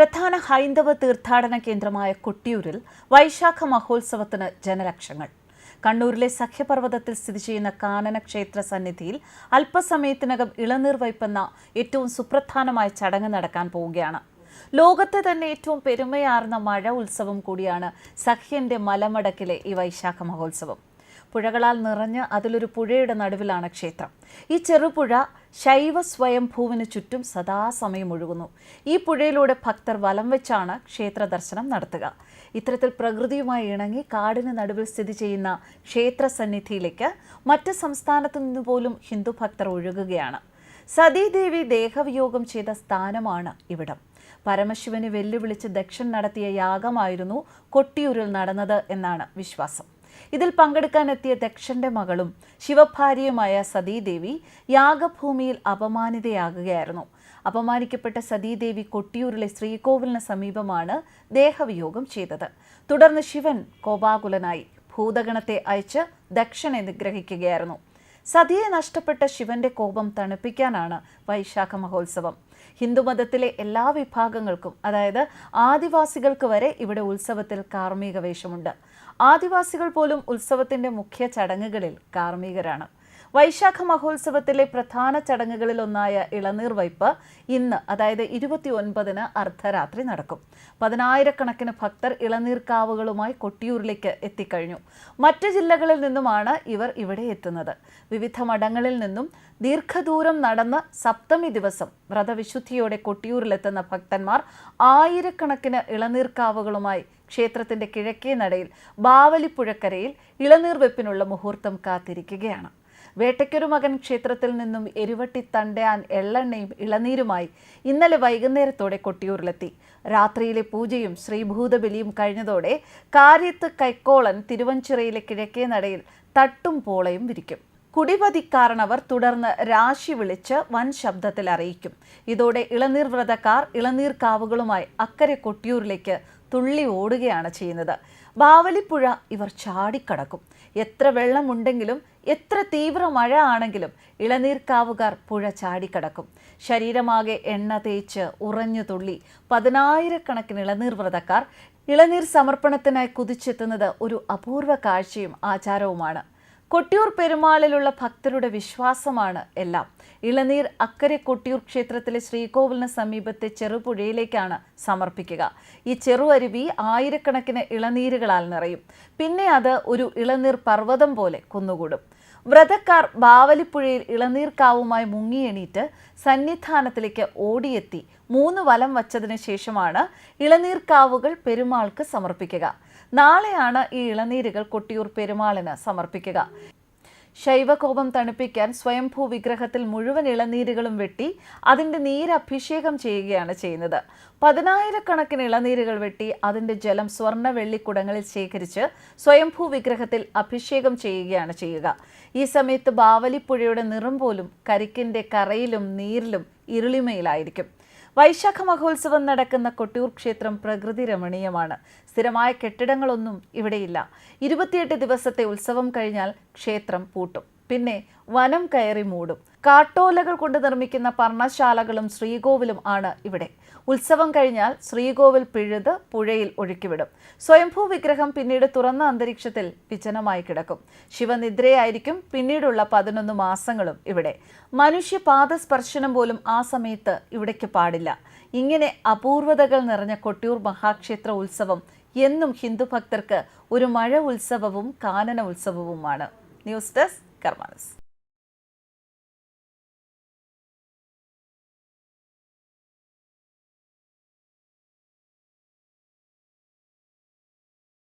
പ്രധാന ഹൈന്ദവ തീർത്ഥാടന കേന്ദ്രമായ കൊട്ടിയൂരിൽ വൈശാഖ മഹോത്സവത്തിന് ജനലക്ഷങ്ങൾ. കണ്ണൂരിലെ സഖ്യപർവ്വതത്തിൽ സ്ഥിതി ചെയ്യുന്ന കാനന ക്ഷേത്ര സന്നിധിയിൽ അല്പസമയത്തിനകം ഇളനീർ വയ്പ്പെന്ന ഏറ്റവും സുപ്രധാനമായ ചടങ്ങ് നടക്കാൻ പോവുകയാണ്. ലോകത്തെ തന്നെ ഏറ്റവും പെരുമയാർന്ന മഴ ഉത്സവം കൂടിയാണ് സഖ്യന്റെ മലമടക്കിലെ ഈ വൈശാഖ മഹോത്സവം. പുഴകളാൽ നിറഞ്ഞ് അതിലൊരു പുഴയുടെ നടുവിലാണ് ക്ഷേത്രം. ഈ ചെറുപുഴ ശൈവ സ്വയംഭൂവിന് ചുറ്റും സദാസമയം ഒഴുകുന്നു. ഈ പുഴയിലൂടെ ഭക്തർ വലം വെച്ചാണ് ക്ഷേത്ര ദർശനം നടത്തുക. ഇത്തരത്തിൽ പ്രകൃതിയുമായി ഇണങ്ങി കാടിന് നടുവിൽ സ്ഥിതി ചെയ്യുന്ന ക്ഷേത്ര സന്നിധിയിലേക്ക് മറ്റ് സംസ്ഥാനത്തു നിന്ന് പോലും ഹിന്ദു ഭക്തർ ഒഴുകുകയാണ്. സതീദേവി ദേഹവിയോഗം ചെയ്ത സ്ഥാനമാണ് ഇവിടം. പരമശിവനെ വെല്ലുവിളിച്ച് ദക്ഷൻ നടത്തിയ യാഗമായിരുന്നു കൊട്ടിയൂരിൽ നടന്നത് എന്നാണ് വിശ്വാസം. ഇതിൽ പങ്കെടുക്കാനെത്തിയ ദക്ഷന്റെ മകളും ശിവഭാര്യയുമായ സതീദേവി യാഗഭൂമിയിൽ അപമാനിതയാകുകയായിരുന്നു. അപമാനിക്കപ്പെട്ട സതീദേവി കൊട്ടിയൂരിലെ ശ്രീകോവിലിന് സമീപമാണ് ദേഹവിയോഗം ചെയ്തത്. തുടർന്ന് ശിവൻ കോപാകുലനായി ഭൂതഗണത്തെ അയച്ച് ദക്ഷനെ നിഗ്രഹിക്കുകയായിരുന്നു. സതിയെ നഷ്ടപ്പെട്ട ശിവന്റെ കോപം തണുപ്പിക്കാനാണ് വൈശാഖ മഹോത്സവം. ഹിന്ദുമതത്തിലെ എല്ലാ വിഭാഗങ്ങൾക്കും, അതായത് ആദിവാസികൾക്ക് വരെ ഇവിടെ ഉത്സവത്തിൽ കാർമ്മിക വേഷമുണ്ട്. ആദിവാസികൾ പോലും ഉത്സവത്തിന്റെ മുഖ്യ ചടങ്ങുകളിൽ കാർമ്മികരാണ്. വൈശാഖ മഹോത്സവത്തിലെ പ്രധാന ചടങ്ങുകളിൽ ഒന്നായ ഇളനീർ വയ്പ് ഇന്ന്, അതായത് 29-ന് അർദ്ധരാത്രി നടക്കും. 10,000-കണക്കിന് ഭക്തർ ഇളനീർക്കാവുകളുമായി കൊട്ടിയൂരിലേക്ക് എത്തിക്കഴിഞ്ഞു. മറ്റ് ജില്ലകളിൽ നിന്നുമാണ് ഇവർ ഇവിടെ എത്തുന്നത്. വിവിധ മഠങ്ങളിൽ നിന്നും ദീർഘദൂരം നടന്ന് സപ്തമി ദിവസം വ്രതവിശുദ്ധിയോടെ കൊട്ടിയൂരിലെത്തുന്ന ഭക്തന്മാർ ആയിരക്കണക്കിന് ഇളനീർക്കാവുകളുമായി ക്ഷേത്രത്തിന്റെ കിഴക്കേ നടയിൽ ബാവലിപ്പുഴക്കരയിൽ ഇളനീർ വെപ്പിനുള്ള മുഹൂർത്തം കാത്തിരിക്കുകയാണ്. വേട്ടയ്ക്കൊരു മകൻ ക്ഷേത്രത്തിൽ നിന്നും എരുവട്ടി തണ്ടയാൻ എള്ളെണ്ണയും ഇളനീരുമായി ഇന്നലെ വൈകുന്നേരത്തോടെ കൊട്ടിയൂരിലെത്തി. രാത്രിയിലെ പൂജയും ശ്രീഭൂതബലിയും കഴിഞ്ഞതോടെ കാര്യത്ത് കൈക്കോളൻ തിരുവഞ്ചിറയിലെ കിഴക്കേ നടയിൽ തട്ടും പോളയും വിരിക്കും. കുടിപതിക്കാരണവർ തുടർന്ന് രാശി വിളിച്ച് വൻ ശബ്ദത്തിൽ അറിയിക്കും. ഇതോടെ ഇളനീർ വ്രതക്കാർ ഇളനീർ കാവുകളുമായി അക്കരെ കൊട്ടിയൂരിലേക്ക് തുള്ളി ഓടുകയാണ് ചെയ്യുന്നത്. ബാവലിപ്പുഴ ഇവർ ചാടിക്കടക്കും. എത്ര വെള്ളമുണ്ടെങ്കിലും എത്ര തീവ്ര മഴ ആണെങ്കിലും ഇളനീർക്കാവുകാർ പുഴ ചാടിക്കടക്കും. ശരീരമാകെ എണ്ണ തേച്ച് ഉറഞ്ഞു തുള്ളി 10,000-കണക്കിന് ഇളനീർ വ്രതക്കാർ ഇളനീർ സമർപ്പണത്തിനായി കുതിച്ചെത്തുന്നത് ഒരു അപൂർവ കാഴ്ചയും ആചാരവുമാണ്. കൊട്ടിയൂർ പെരുമാളിലുള്ള ഭക്തരുടെ വിശ്വാസമാണ് എല്ലാം. ഇളനീർ അക്കരെ കൊട്ടിയൂർ ക്ഷേത്രത്തിലെ ശ്രീകോവിലിന് സമീപത്തെ ചെറുപുഴയിലേക്കാണ് സമർപ്പിക്കുക. ഈ ചെറുഅരുവി ആയിരക്കണക്കിന് ഇളനീരുകളാൽ നിറയും. പിന്നെ അത് ഒരു ഇളനീർ പർവ്വതം പോലെ കുന്നുകൂടും. വ്രതക്കാർ ബാവലിപ്പുഴയിൽ ഇളനീർക്കാവുമായി മുങ്ങിയെണീറ്റ് സന്നിധാനത്തിലേക്ക് ഓടിയെത്തി 3 വലം വച്ചതിന് ശേഷമാണ് ഇളനീർക്കാവുകൾ പെരുമാൾക്ക് സമർപ്പിക്കുക. നാളെയാണ് ഈ ഇളനീരുകൾ കൊട്ടിയൂർ പെരുമാളിന് സമർപ്പിക്കുക. ശൈവകോപം തണുപ്പിക്കാൻ സ്വയംഭൂ വിഗ്രഹത്തിൽ മുഴുവൻ ഇളനീരുകളും വെട്ടി അതിൻ്റെ നീര് അഭിഷേകം ചെയ്യുകയാണ് ചെയ്യുന്നത്. 10,000-കണക്കിന് ഇളനീരുകൾ വെട്ടി അതിൻ്റെ ജലം സ്വർണ്ണ വെള്ളിക്കുടങ്ങളിൽ ശേഖരിച്ച് സ്വയംഭൂ വിഗ്രഹത്തിൽ അഭിഷേകം ചെയ്യുകയാണ് ചെയ്യുക. ഈ സമയത്ത് ബാവലിപ്പുഴയുടെ നിറം പോലും കരിക്കിൻ്റെ കറയിലും നീരിലും ഇരുളിമയിലായിരിക്കും. വൈശാഖ മഹോത്സവം നടക്കുന്ന കൊട്ടിയൂർ ക്ഷേത്രം പ്രകൃതി രമണീയമാണ്. സ്ഥിരമായ കെട്ടിടങ്ങളൊന്നും ഇവിടെയില്ല. 28 ദിവസത്തെ ഉത്സവം കഴിഞ്ഞാൽ ക്ഷേത്രം പൂട്ടും. പിന്നെ വനം കയറി മൂടും. കാട്ടോലകൾ കൊണ്ട് നിർമ്മിക്കുന്ന പർണശാലകളും ശ്രീകോവിലും ആണ് ഇവിടെ. ഉത്സവം കഴിഞ്ഞാൽ ശ്രീകോവിൽ പിഴുത് പുഴയിൽ ഒഴുക്കിവിടും. സ്വയംഭൂ വിഗ്രഹം പിന്നീട് തുറന്ന അന്തരീക്ഷത്തിൽ വിജനമായി കിടക്കും. ശിവനിദ്രയായിരിക്കും പിന്നീടുള്ള 11 മാസങ്ങളും ഇവിടെ. മനുഷ്യപാദസ്പർശനം പോലും ആ സമയത്ത് ഇവിടേക്ക് പാടില്ല. ഇങ്ങനെ അപൂർവതകൾ നിറഞ്ഞ കൊട്ടിയൂർ മഹാക്ഷേത്ര ഉത്സവം എന്നും ഹിന്ദു ഭക്തർക്ക് ഒരു മഴ ഉത്സവവും കാനന ഉത്സവവുമാണ്. News desk കർമാനസ്.